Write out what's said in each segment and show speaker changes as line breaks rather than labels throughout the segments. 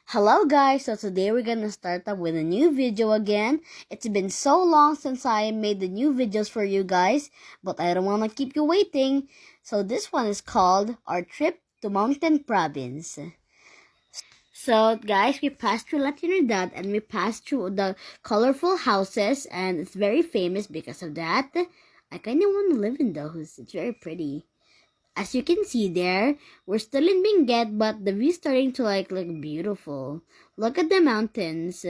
Hello guys, so today we're gonna start up with a new video again. It's been so long since I made the new videos for you guys, but I don't wanna keep you waiting. So this one is called Our Trip to Mountain Province. So guys, we passed through La Trinidad and we passed through the colorful houses and it's very famous because of that. I kinda wanna live in those. It's very pretty. As you can see there, we're still in Benguet, but the view's starting to look beautiful. Look at the mountains.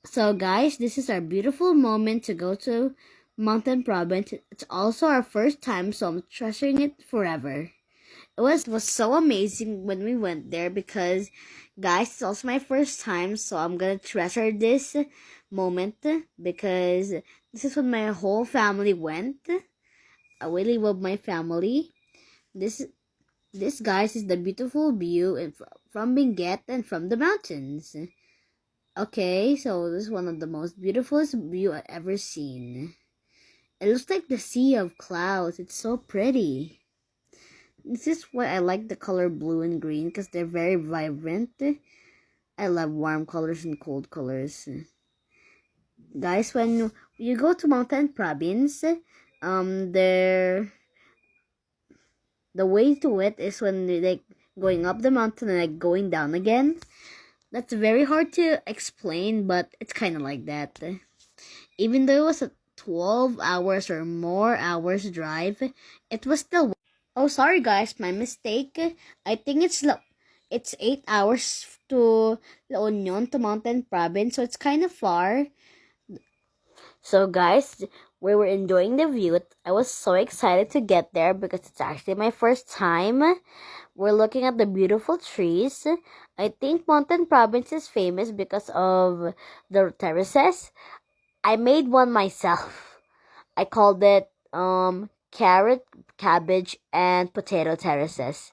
So guys, this is our beautiful moment to go to Mountain Province. It's also our first time, so I'm treasuring it forever. It was so amazing when we went there because guys, it's also my first time, so I'm gonna treasure this moment because this is when my whole family went. I really love my family. This guys is the beautiful view from Benguet and from the mountains. Okay, so this is one of the most beautiful view I've ever seen. It looks like the sea of clouds. It's so pretty. This is why I like the color blue and green because they're very vibrant. I love warm colors and cold colors. Guys, when you go to Mountain Province, there the way to it is when they going up the mountain and going down again. That's very hard to explain, but it's kind of like that. Even though it was a 12 hours or more hours drive, it was still. Oh, sorry guys, my mistake. I think it's 8 hours to La Union to Mountain Province, so it's kind of far. So guys, we were enjoying the view. I was so excited to get there because it's actually my first time. We're looking at the beautiful trees. I think Mountain Province is famous because of the terraces. I made one myself. I called it carrot, cabbage, and potato terraces.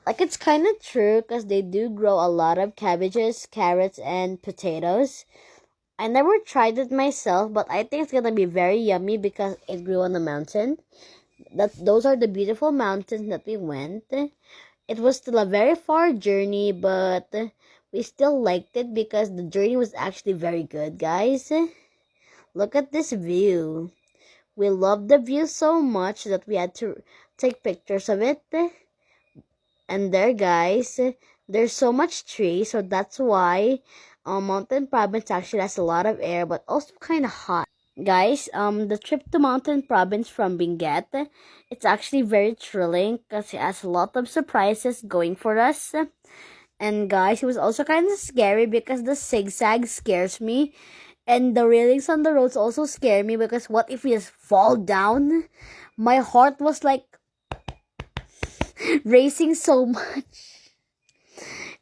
It's kind of true because they do grow a lot of cabbages, carrots, and potatoes. I never tried it myself, but I think it's gonna be very yummy because it grew on the mountain. Those are the beautiful mountains that we went. It was still a very far journey, but we still liked it because the journey was actually very good, guys. Look at this view. We loved the view so much that we had to take pictures of it. And there, guys, there's so much tree, so that's why Mountain Province actually has a lot of air, but also kind of hot. Guys, the trip to Mountain Province from Benguet, it's actually very thrilling because it has a lot of surprises going for us. And guys, it was also kind of scary because the zigzag scares me. And the railings on the roads also scare me because what if we just fall down? My heart was racing so much.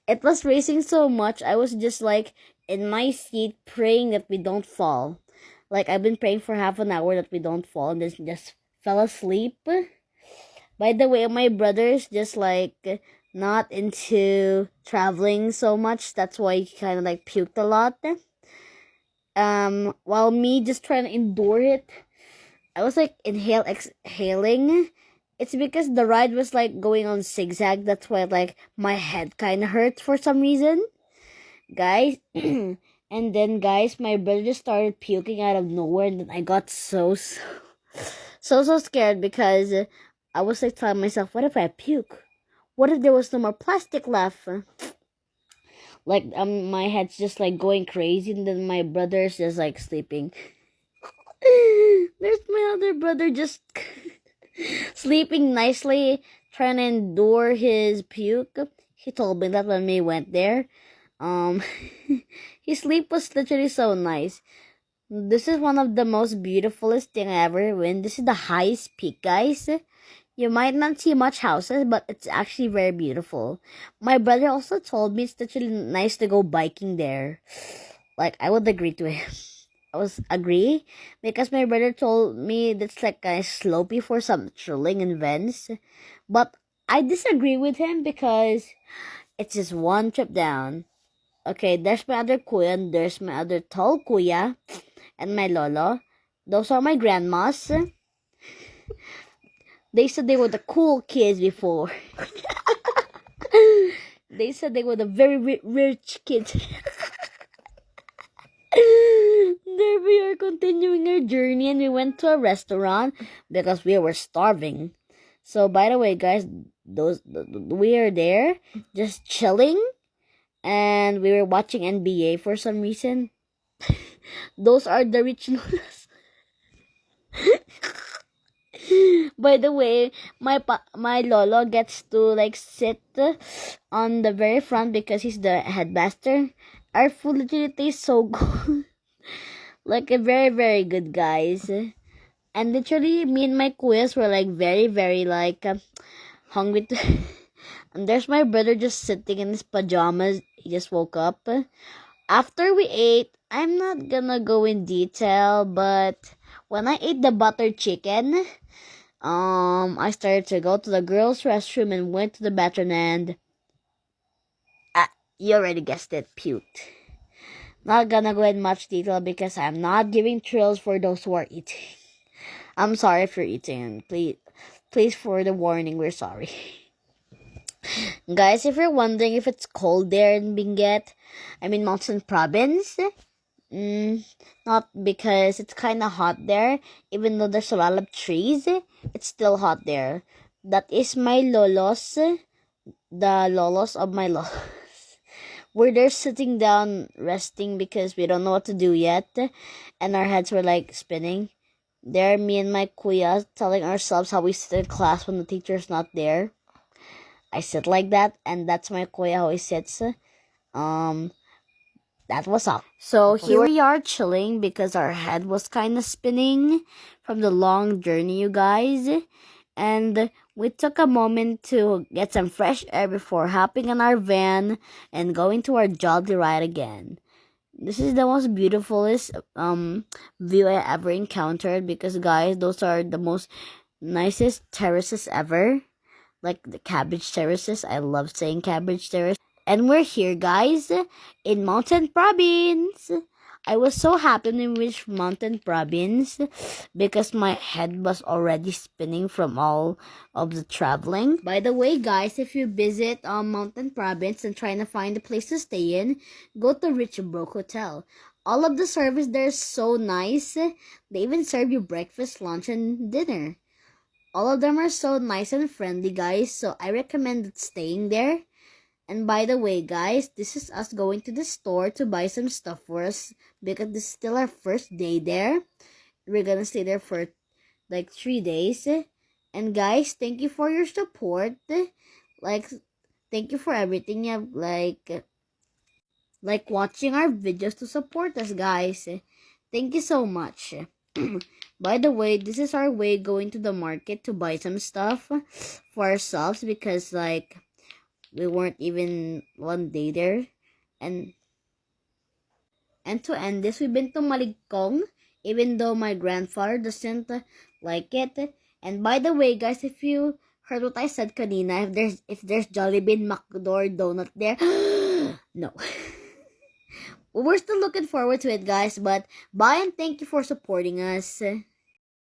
It was racing so much. I was just in my seat praying that we don't fall. I've been praying for half an hour that we don't fall and then just fell asleep. By the way, my brother's just not into traveling so much. That's why he kind of puked a lot. While me just trying to endure it, I was exhaling. It's because the ride was going on zigzag. That's why my head kind of hurt for some reason, guys. And then guys, my brother just started puking out of nowhere, and then I got so scared because I was telling myself, what if I puke? What if there was no more plastic left? My head's just going crazy, and then my brother's just sleeping. There's my other brother just sleeping nicely, trying to endure his puke. He told me that when we went there. His sleep was literally so nice. This is one of the most beautifulest thing I ever went. This is the highest peak, guys. You might not see much houses, but it's actually very beautiful. My brother also told me it's literally nice to go biking there. I would agree to him. I was agree because my brother told me that's kind of slopey for some thrilling events. But I disagree with him because it's just one trip down. Okay, there's my other kuya and there's my other tall kuya and my lolo. Those are my grandmas. They said they were the cool kids before. They said they were the very rich kids. There we are continuing our journey, and we went to a restaurant because we were starving. So by the way, guys, we are there just chilling, and we were watching NBA for some reason. Those are the rich lolas. By the way, my lolo gets to like sit on the very front because he's the headmaster. Our food literally tastes so good. Like a very good, guys. And literally me and my kuyas were like very like hungry to and there's my brother just sitting in his pajamas. He just woke up. After we ate, I'm not gonna go in detail, but when I ate the butter chicken, I started to go to the girls' restroom and went to the bathroom and you already guessed it, puked. Not gonna go in much detail because I'm not giving thrills for those who are eating. I'm sorry if you're eating. Please for the warning, we're sorry. Guys, if you're wondering if it's cold there in Benguet, Mountain Province, not because it's kind of hot there. Even though there's a lot of trees, it's still hot there. That is my lolos, the lolos of my lolos. We're there sitting down, resting because we don't know what to do yet, and our heads were like spinning. There, me and my kuya telling ourselves how we sit in class when the teacher's not there. I sit like that, and that's my kuya how he sits. That was all. So here we are chilling because our head was kind of spinning from the long journey, you guys. And we took a moment to get some fresh air before hopping on our van and going to our jolly ride again. This is the most beautifulest view I ever encountered because, guys, those are the most nicest terraces ever. Like the cabbage terraces. I love saying cabbage terrace. And we're here, guys, in Mountain Province. I was so happy when we reached Mountain Province because my head was already spinning from all of the traveling. By the way, guys, if you visit Mountain Province and trying to find a place to stay in, go to Rich Broke Hotel. All of the service there is so nice. They even serve you breakfast, lunch, and dinner. All of them are so nice and friendly, guys, so I recommend staying there. And by the way, guys, this is us going to the store to buy some stuff for us because this is still our first day there. We're gonna stay there for like 3 days. And guys, thank you for your support. Like, thank you for everything. You have like watching our videos to support us, guys. Thank you so much. By the way, this is our way going to the market to buy some stuff for ourselves because like we weren't even 1 day there. And to end this, we've been to Maligkong, even though my grandfather doesn't like it. And by the way, guys, if you heard what I said kanina, if there's Jollibee, McDo, Donut there, no. We're still looking forward to it, guys, but bye and thank you for supporting us.